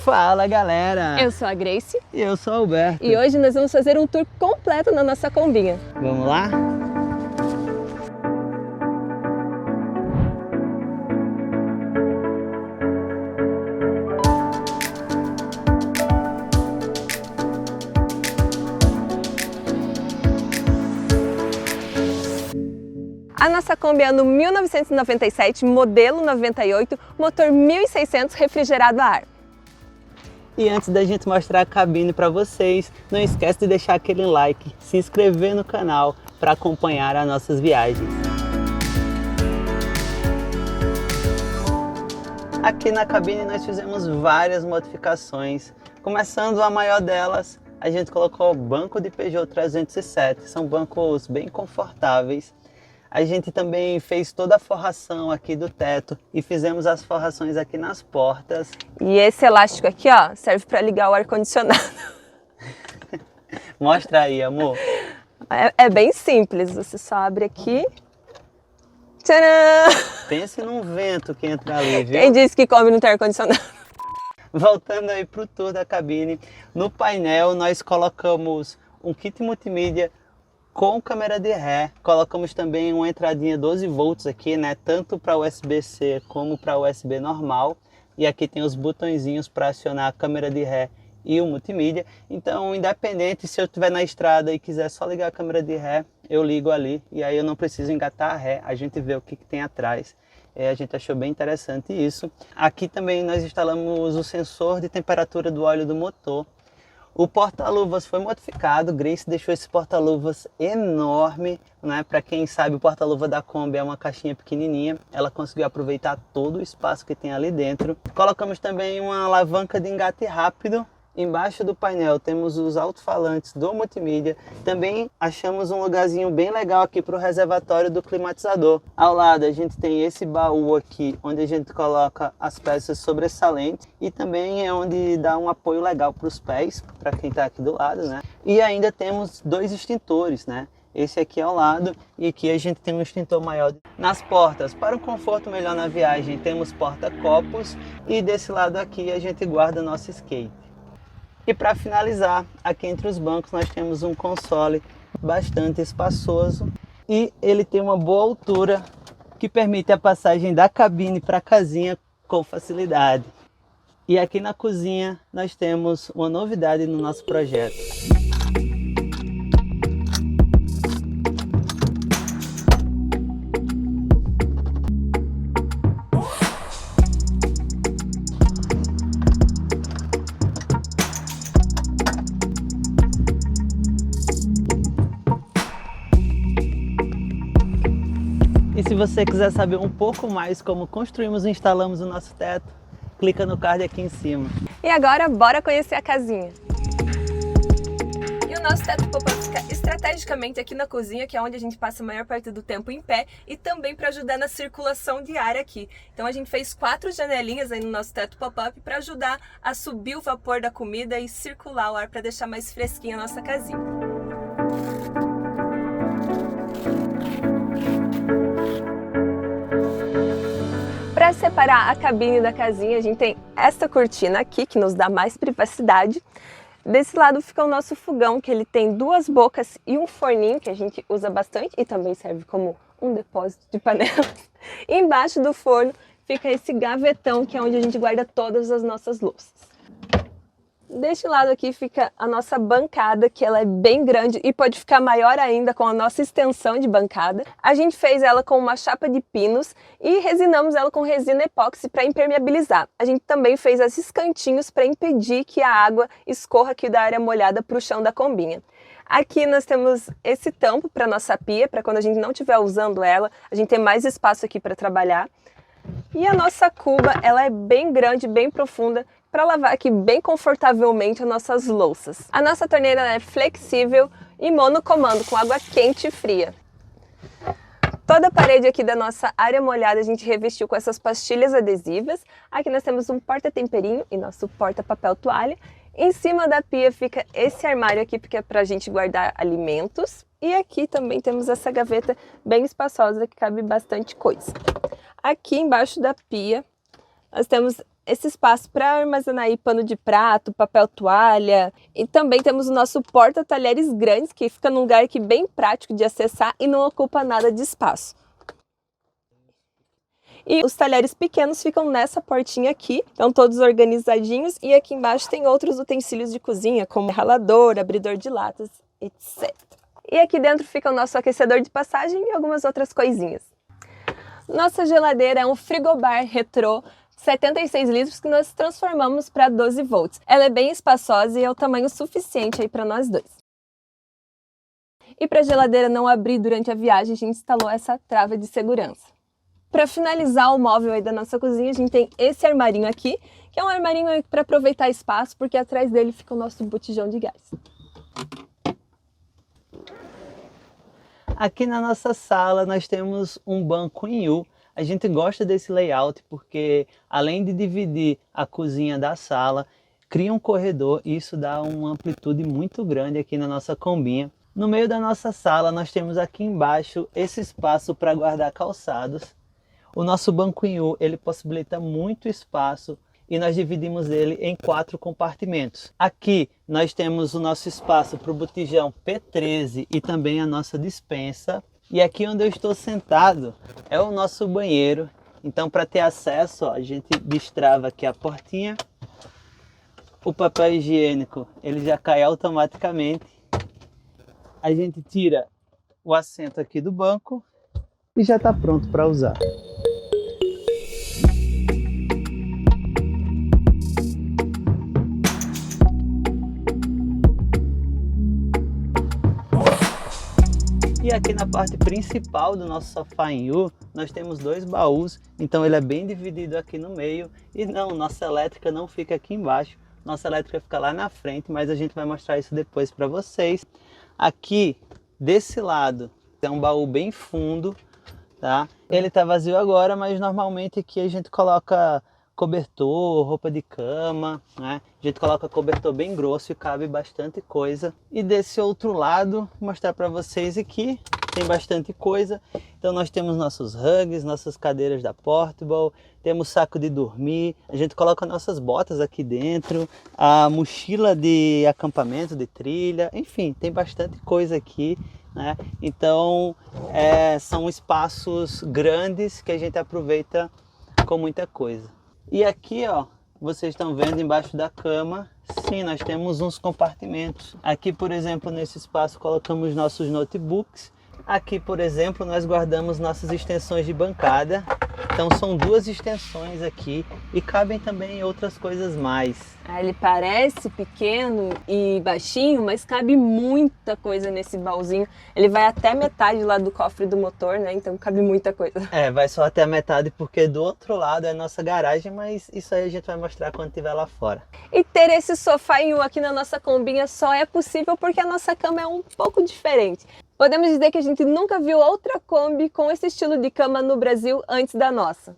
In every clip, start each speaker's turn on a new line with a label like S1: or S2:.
S1: Fala, galera!
S2: Eu sou a Grace.
S1: E eu sou o Alberto.
S2: E hoje nós vamos fazer um tour completo na nossa combinha.
S1: Vamos lá?
S2: A nossa Kombi é ano 1997, modelo 98, motor 1600, refrigerado a ar.
S1: E antes da gente mostrar a cabine para vocês, não esquece de deixar aquele like, se inscrever no canal para acompanhar as nossas viagens. Aqui na cabine nós fizemos várias modificações, começando a maior delas, a gente colocou o banco de Peugeot 307, são bancos bem confortáveis. A gente também fez toda a forração aqui do teto e fizemos as forrações aqui nas portas.
S2: E esse elástico aqui, ó, serve para ligar o ar-condicionado.
S1: Mostra aí, amor.
S2: É bem simples, você só abre aqui. Tcharam!
S1: Pense num vento que entra ali, viu?
S2: Quem disse que Kombi não tem ar-condicionado?
S1: Voltando aí pro tour da cabine, no painel nós colocamos um kit multimídia com câmera de ré, colocamos também uma entradinha 12 volts aqui, né, tanto para USB-C como para USB normal, e aqui tem os botõezinhos para acionar a câmera de ré e o multimídia. Então, independente se eu estiver na estrada e quiser só ligar a câmera de ré, eu ligo ali e aí eu não preciso engatar a ré, a gente vê o que tem atrás. A gente achou bem interessante isso. Aqui também nós instalamos o sensor de temperatura do óleo do motor. O porta-luvas foi modificado, Grace deixou esse porta-luvas enorme, né? Para quem sabe, o porta-luva da Kombi é uma caixinha pequenininha, ela conseguiu aproveitar todo o espaço que tem ali dentro. Colocamos também uma alavanca de engate rápido. Embaixo do painel temos os alto-falantes do multimídia. Também achamos um lugarzinho bem legal aqui para o reservatório do climatizador. Ao lado a gente tem esse baú aqui, onde a gente coloca as peças sobressalentes. E também é onde dá um apoio legal para os pés, para quem está aqui do lado, né? E ainda temos dois extintores, né? Esse aqui ao lado e aqui a gente tem um extintor maior. Nas portas, para um conforto melhor na viagem, temos porta-copos. E desse lado aqui a gente guarda nosso skate. E para finalizar, aqui entre os bancos nós temos um console bastante espaçoso e ele tem uma boa altura que permite a passagem da cabine para a casinha com facilidade. E aqui na cozinha nós temos uma novidade no nosso projeto. E se você quiser saber um pouco mais como construímos e instalamos o nosso teto, clica no card aqui em cima.
S2: E agora, bora conhecer a casinha. E o nosso teto pop-up fica estrategicamente aqui na cozinha, que é onde a gente passa a maior parte do tempo em pé, e também para ajudar na circulação de ar aqui. Então a gente fez 4 janelinhas aí no nosso teto pop-up para ajudar a subir o vapor da comida e circular o ar para deixar mais fresquinha a nossa casinha. Para separar a cabine da casinha, a gente tem esta cortina aqui, que nos dá mais privacidade. Desse lado fica o nosso fogão, que ele tem 2 bocas e um forninho, que a gente usa bastante e também serve como um depósito de panelas. E embaixo do forno fica esse gavetão, que é onde a gente guarda todas as nossas louças. Deste lado aqui fica a nossa bancada, que ela é bem grande e pode ficar maior ainda com a nossa extensão de bancada. A gente fez ela com uma chapa de pinos e resinamos ela com resina epóxi para impermeabilizar. A gente também fez esses cantinhos para impedir que a água escorra aqui da área molhada para o chão da combinha. Aqui nós temos esse tampo para nossa pia, para quando a gente não estiver usando ela, a gente tem mais espaço aqui para trabalhar. E a nossa cuba, ela é bem grande, bem profunda, para lavar aqui bem confortavelmente as nossas louças. A nossa torneira é flexível e monocomando, com água quente e fria. Toda a parede aqui da nossa área molhada a gente revestiu com essas pastilhas adesivas. Aqui nós temos um porta-temperinho e nosso porta-papel toalha. Em cima da pia fica esse armário aqui, porque é para a gente guardar alimentos. E aqui também temos essa gaveta bem espaçosa que cabe bastante coisa. Aqui embaixo da pia nós temos esse espaço para armazenar aí pano de prato, papel toalha. E também temos o nosso porta-talheres grandes, que fica num lugar aqui bem prático de acessar e não ocupa nada de espaço. E os talheres pequenos ficam nessa portinha aqui, estão todos organizadinhos, e aqui embaixo tem outros utensílios de cozinha, como ralador, abridor de latas, etc. E aqui dentro fica o nosso aquecedor de passagem e algumas outras coisinhas. Nossa geladeira é um frigobar retrô 76 litros que nós transformamos para 12 volts. Ela é bem espaçosa e é o tamanho suficiente aí para nós dois. E para a geladeira não abrir durante a viagem, a gente instalou essa trava de segurança. Para finalizar o móvel aí da nossa cozinha, a gente tem esse armarinho aqui, que é um armarinho para aproveitar espaço, porque atrás dele fica o nosso botijão de gás.
S1: Aqui na nossa sala nós temos um banco em U. A gente gosta desse layout porque, além de dividir a cozinha da sala, cria um corredor e isso dá uma amplitude muito grande aqui na nossa combinha. No meio da nossa sala nós temos aqui embaixo esse espaço para guardar calçados. O nosso banco em U, ele possibilita muito espaço e nós dividimos ele em 4 compartimentos. Aqui nós temos o nosso espaço para o botijão P13 e também a nossa despensa. E aqui onde eu estou sentado é o nosso banheiro. Então, para ter acesso, ó, a gente destrava aqui a portinha. O papel higiênico, ele já cai automaticamente. A gente tira o assento aqui do banco e já está pronto para usar. E aqui na parte principal do nosso sofá em U, nós temos 2 baús, então ele é bem dividido aqui no meio. E não, nossa elétrica não fica aqui embaixo, nossa elétrica fica lá na frente, mas a gente vai mostrar isso depois para vocês. Aqui, desse lado, é um baú bem fundo, tá? Ele está vazio agora, mas normalmente aqui a gente coloca cobertor, roupa de cama, né? A gente coloca cobertor bem grosso e cabe bastante coisa. E desse outro lado, vou mostrar para vocês aqui, tem bastante coisa. Então nós temos nossos rugs, nossas cadeiras da Portable, temos saco de dormir, a gente coloca nossas botas aqui dentro, a mochila de acampamento, de trilha, enfim, tem bastante coisa aqui, né? Então são espaços grandes que a gente aproveita com muita coisa. E aqui, ó, vocês estão vendo embaixo da cama, sim, nós temos uns compartimentos. Aqui, por exemplo, nesse espaço colocamos nossos notebooks. Aqui, por exemplo, nós guardamos nossas extensões de bancada. Então são 2 extensões aqui e cabem também outras coisas mais.
S2: Ele parece pequeno e baixinho, mas cabe muita coisa nesse baúzinho. Ele vai até metade lá do cofre do motor, né? Então cabe muita coisa.
S1: Vai só até a metade porque do outro lado é a nossa garagem, mas isso aí a gente vai mostrar quando estiver lá fora.
S2: E ter esse sofá em U aqui na nossa combinha só é possível porque a nossa cama é um pouco diferente. Podemos dizer que a gente nunca viu outra Kombi com esse estilo de cama no Brasil antes da nossa.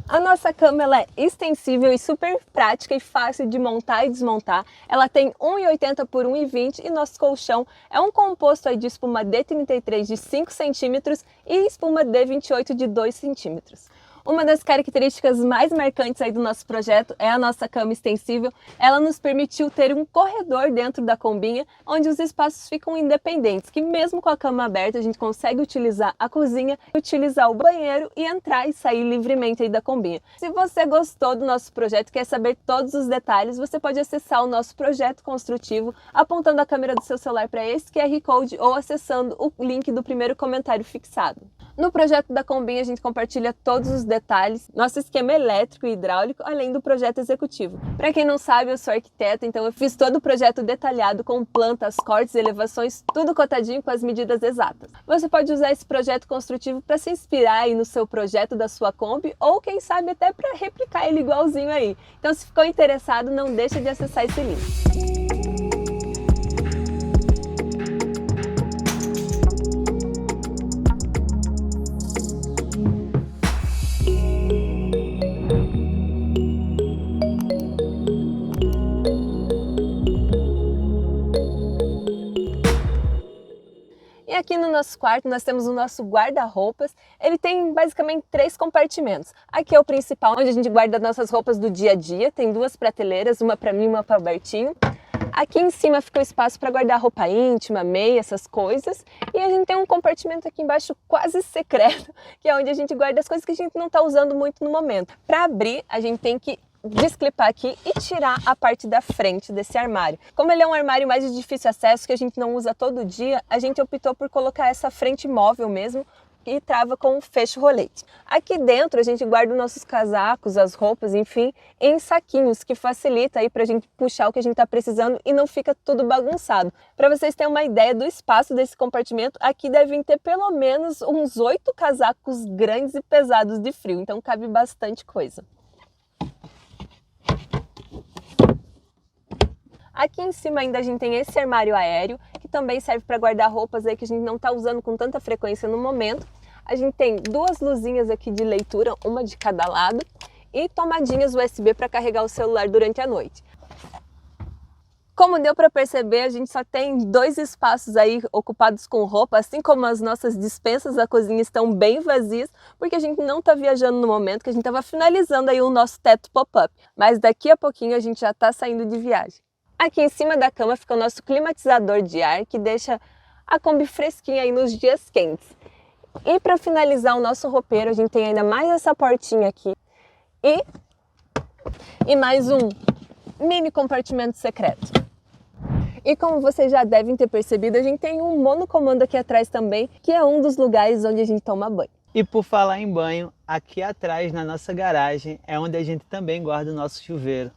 S2: A nossa cama ela é extensível e super prática e fácil de montar e desmontar. Ela tem 1,80 por 1,20 e nosso colchão é um composto aí de espuma D33 de 5 centímetros e espuma D28 de 2 centímetros. Uma das características mais marcantes aí do nosso projeto é a nossa cama extensível. Ela nos permitiu ter um corredor dentro da combinha, onde os espaços ficam independentes, que mesmo com a cama aberta a gente consegue utilizar a cozinha, utilizar o banheiro e entrar e sair livremente aí da combinha. Se você gostou do nosso projeto e quer saber todos os detalhes, você pode acessar o nosso projeto construtivo apontando a câmera do seu celular para esse QR Code ou acessando o link do primeiro comentário fixado. No projeto da combinha a gente compartilha todos os detalhes, nosso esquema elétrico e hidráulico, além do projeto executivo. Para quem não sabe, eu sou arquiteta, então eu fiz todo o projeto detalhado com plantas, cortes, elevações, tudo cotadinho com as medidas exatas. Você pode usar esse projeto construtivo para se inspirar aí no seu projeto da sua Kombi ou quem sabe até para replicar ele igualzinho aí. Então se ficou interessado, não deixa de acessar esse link. aqui no nosso quarto nós temos o nosso guarda-roupas. Ele tem basicamente 3 compartimentos. Aqui é o principal, onde a gente guarda nossas roupas do dia a dia. Tem 2 prateleiras, uma para mim e uma para o Bertinho. Aqui em cima fica o espaço para guardar roupa íntima, meia, essas coisas. E a gente tem um compartimento aqui embaixo quase secreto, que é onde a gente guarda as coisas que a gente não está usando muito no momento. Para abrir, a gente tem que desclipar aqui e tirar a parte da frente desse armário. Como ele é um armário mais de difícil acesso, que a gente não usa todo dia, a gente optou por colocar essa frente móvel mesmo e trava com um fecho rolete. Aqui dentro a gente guarda os nossos casacos, as roupas, enfim, em saquinhos, que facilita aí pra gente puxar o que a gente tá precisando e não fica tudo bagunçado. Para vocês terem uma ideia do espaço desse compartimento, aqui devem ter pelo menos uns 8 casacos grandes e pesados de frio, então cabe bastante coisa. Aqui em cima ainda a gente tem esse armário aéreo, que também serve para guardar roupas aí que a gente não está usando com tanta frequência no momento. A gente tem 2 luzinhas aqui de leitura, uma de cada lado, e tomadinhas USB para carregar o celular durante a noite. Como deu para perceber, a gente só tem 2 espaços aí ocupados com roupa, assim como as nossas despensas da cozinha estão bem vazias, porque a gente não está viajando no momento, que a gente estava finalizando aí o nosso teto pop-up. Mas daqui a pouquinho a gente já está saindo de viagem. Aqui em cima da cama fica o nosso climatizador de ar, que deixa a Kombi fresquinha aí nos dias quentes. E para finalizar o nosso roupeiro, a gente tem ainda mais essa portinha aqui e mais um mini compartimento secreto. E como vocês já devem ter percebido, a gente tem um monocomando aqui atrás também, que é um dos lugares onde a gente toma banho.
S1: E por falar em banho, aqui atrás na nossa garagem é onde a gente também guarda o nosso chuveiro.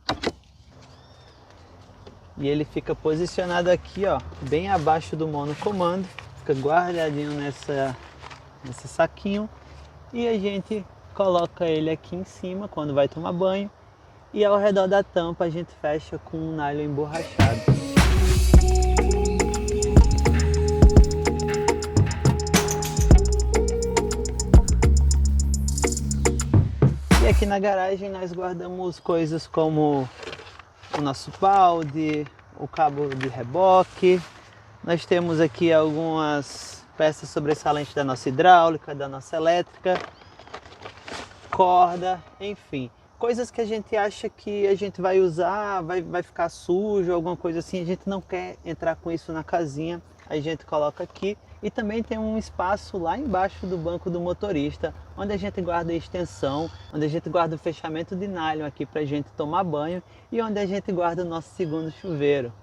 S1: E ele fica posicionado aqui, ó, bem abaixo do monocomando, fica guardadinho nesse saquinho, e a gente coloca ele aqui em cima quando vai tomar banho, e ao redor da tampa a gente fecha com um nylon emborrachado. E aqui na garagem nós guardamos coisas como o nosso balde, o cabo de reboque. Nós temos aqui algumas peças sobressalentes da nossa hidráulica, da nossa elétrica, corda, enfim. Coisas que a gente acha que a gente vai usar, vai ficar sujo, alguma coisa assim. A gente não quer entrar com isso na casinha, a gente coloca aqui. E também tem um espaço lá embaixo do banco do motorista, onde a gente guarda a extensão, onde a gente guarda o fechamento de nylon aqui para a gente tomar banho e onde a gente guarda o nosso segundo chuveiro.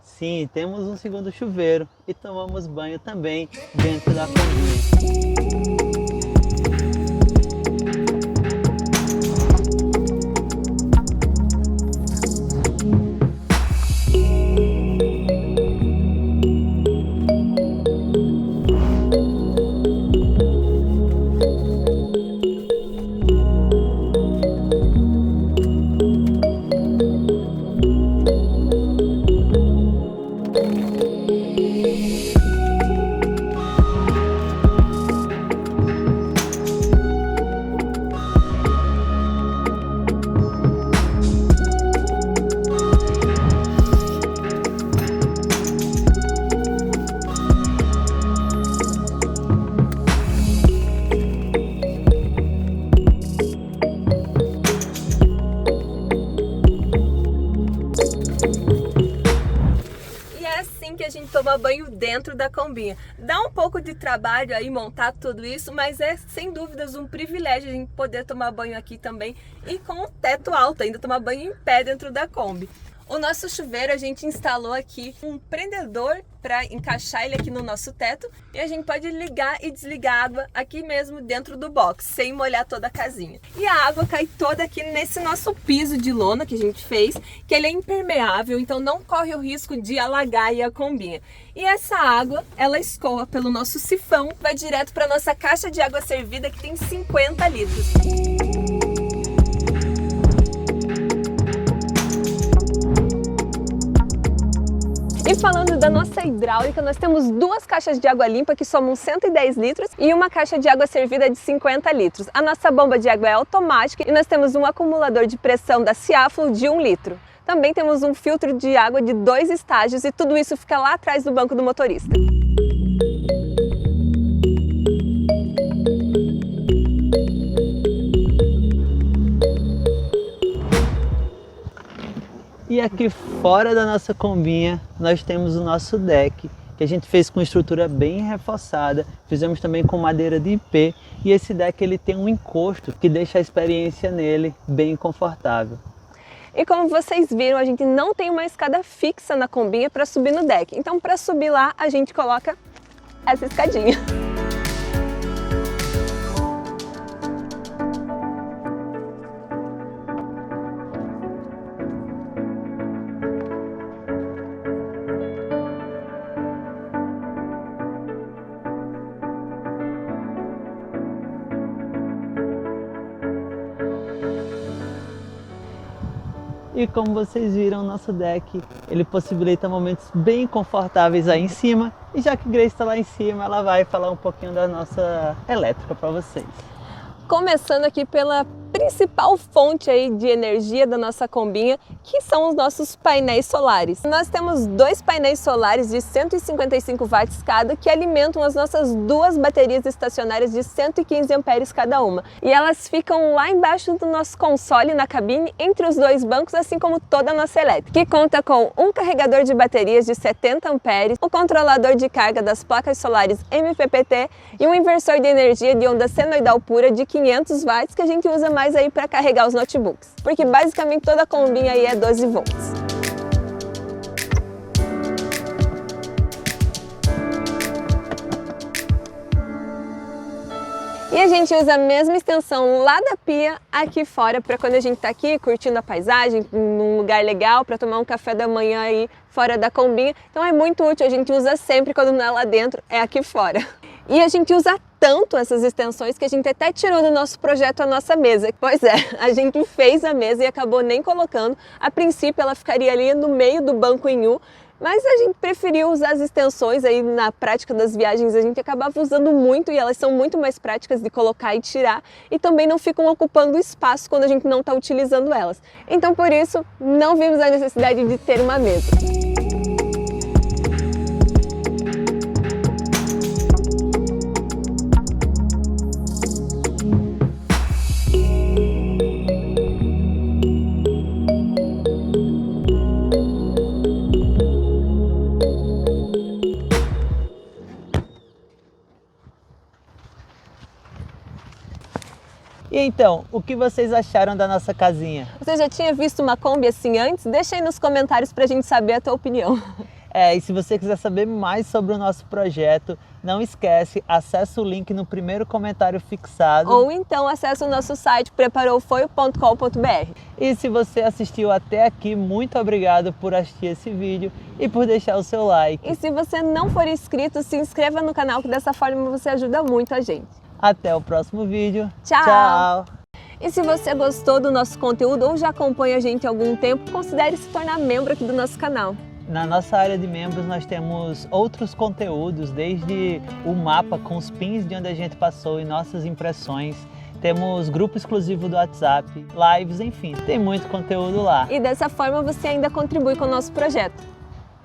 S1: Sim, temos um segundo chuveiro e tomamos banho também dentro da combinha.
S2: Que a gente toma banho dentro da combinha. Dá um pouco de trabalho aí montar tudo isso, mas é sem dúvidas um privilégio a gente poder tomar banho aqui também e com o teto alto, ainda tomar banho em pé dentro da Kombi. O nosso chuveiro a gente instalou aqui um prendedor para encaixar ele aqui no nosso teto e a gente pode ligar e desligar a água aqui mesmo dentro do box, sem molhar toda a casinha. E a água cai toda aqui nesse nosso piso de lona que a gente fez, que ele é impermeável, então não corre o risco de alagar aí a combinha. E essa água, ela escoa pelo nosso sifão, vai direto para nossa caixa de água servida que tem 50 litros. E falando da nossa hidráulica, nós temos 2 caixas de água limpa que somam 110 litros e uma caixa de água servida de 50 litros. A nossa bomba de água é automática e nós temos um acumulador de pressão da Ciaflo de 1 litro. Também temos um filtro de água de 2 estágios e tudo isso fica lá atrás do banco do motorista.
S1: E aqui fora da nossa combinha, nós temos o nosso deck, que a gente fez com estrutura bem reforçada, fizemos também com madeira de ipê, e esse deck ele tem um encosto que deixa a experiência nele bem confortável.
S2: E como vocês viram, a gente não tem uma escada fixa na combinha para subir no deck. Então, para subir lá, a gente coloca essa escadinha.
S1: E como vocês viram, nosso deck ele possibilita momentos bem confortáveis aí em cima. E já que Grace está lá em cima, ela vai falar um pouquinho da nossa elétrica para vocês.
S2: Começando aqui pela principal fonte aí de energia da nossa combinha, que são os nossos painéis solares. Nós temos 2 painéis solares de 155 watts cada, que alimentam as nossas 2 baterias estacionárias de 115 amperes cada uma. E elas ficam lá embaixo do nosso console na cabine, entre os 2 bancos, assim como toda a nossa elétrica, que conta com um carregador de baterias de 70 amperes, um controlador de carga das placas solares MPPT e um inversor de energia de onda senoidal pura de 500 watts que a gente usa mais aí para carregar os notebooks, porque basicamente toda a combinha aí é 12 volts. E a gente usa a mesma extensão lá da pia aqui fora para quando a gente está aqui curtindo a paisagem, num lugar legal para tomar um café da manhã aí fora da combinha. Então é muito útil, a gente usa sempre quando não é lá dentro, é aqui fora. E a gente usa tanto essas extensões que a gente até tirou do nosso projeto a nossa mesa. Pois é, a gente fez a mesa e acabou nem colocando. A princípio ela ficaria ali no meio do banco em U, mas a gente preferiu usar as extensões aí na prática das viagens. A gente acabava usando muito e elas são muito mais práticas de colocar e tirar e também não ficam ocupando espaço quando a gente não está utilizando elas. Então por isso não vimos a necessidade de ter uma mesa.
S1: E então, o que vocês acharam da nossa casinha?
S2: Você já tinha visto uma Kombi assim antes? Deixa aí nos comentários pra gente saber a tua opinião.
S1: E se você quiser saber mais sobre o nosso projeto, não esquece, acessa o link no primeiro comentário fixado.
S2: Ou então acessa o nosso site preparoufoio.com.br.
S1: E se você assistiu até aqui, muito obrigado por assistir esse vídeo e por deixar o seu like.
S2: E se você não for inscrito, se inscreva no canal, que dessa forma você ajuda muito a gente.
S1: Até o próximo vídeo.
S2: Tchau!
S1: Tchau!
S2: E se você gostou do nosso conteúdo ou já acompanha a gente há algum tempo, considere se tornar membro aqui do nosso canal.
S1: Na nossa área de membros nós temos outros conteúdos, desde o mapa com os pins de onde a gente passou e nossas impressões. Temos grupo exclusivo do WhatsApp, lives, enfim, tem muito conteúdo lá.
S2: E dessa forma você ainda contribui com o nosso projeto.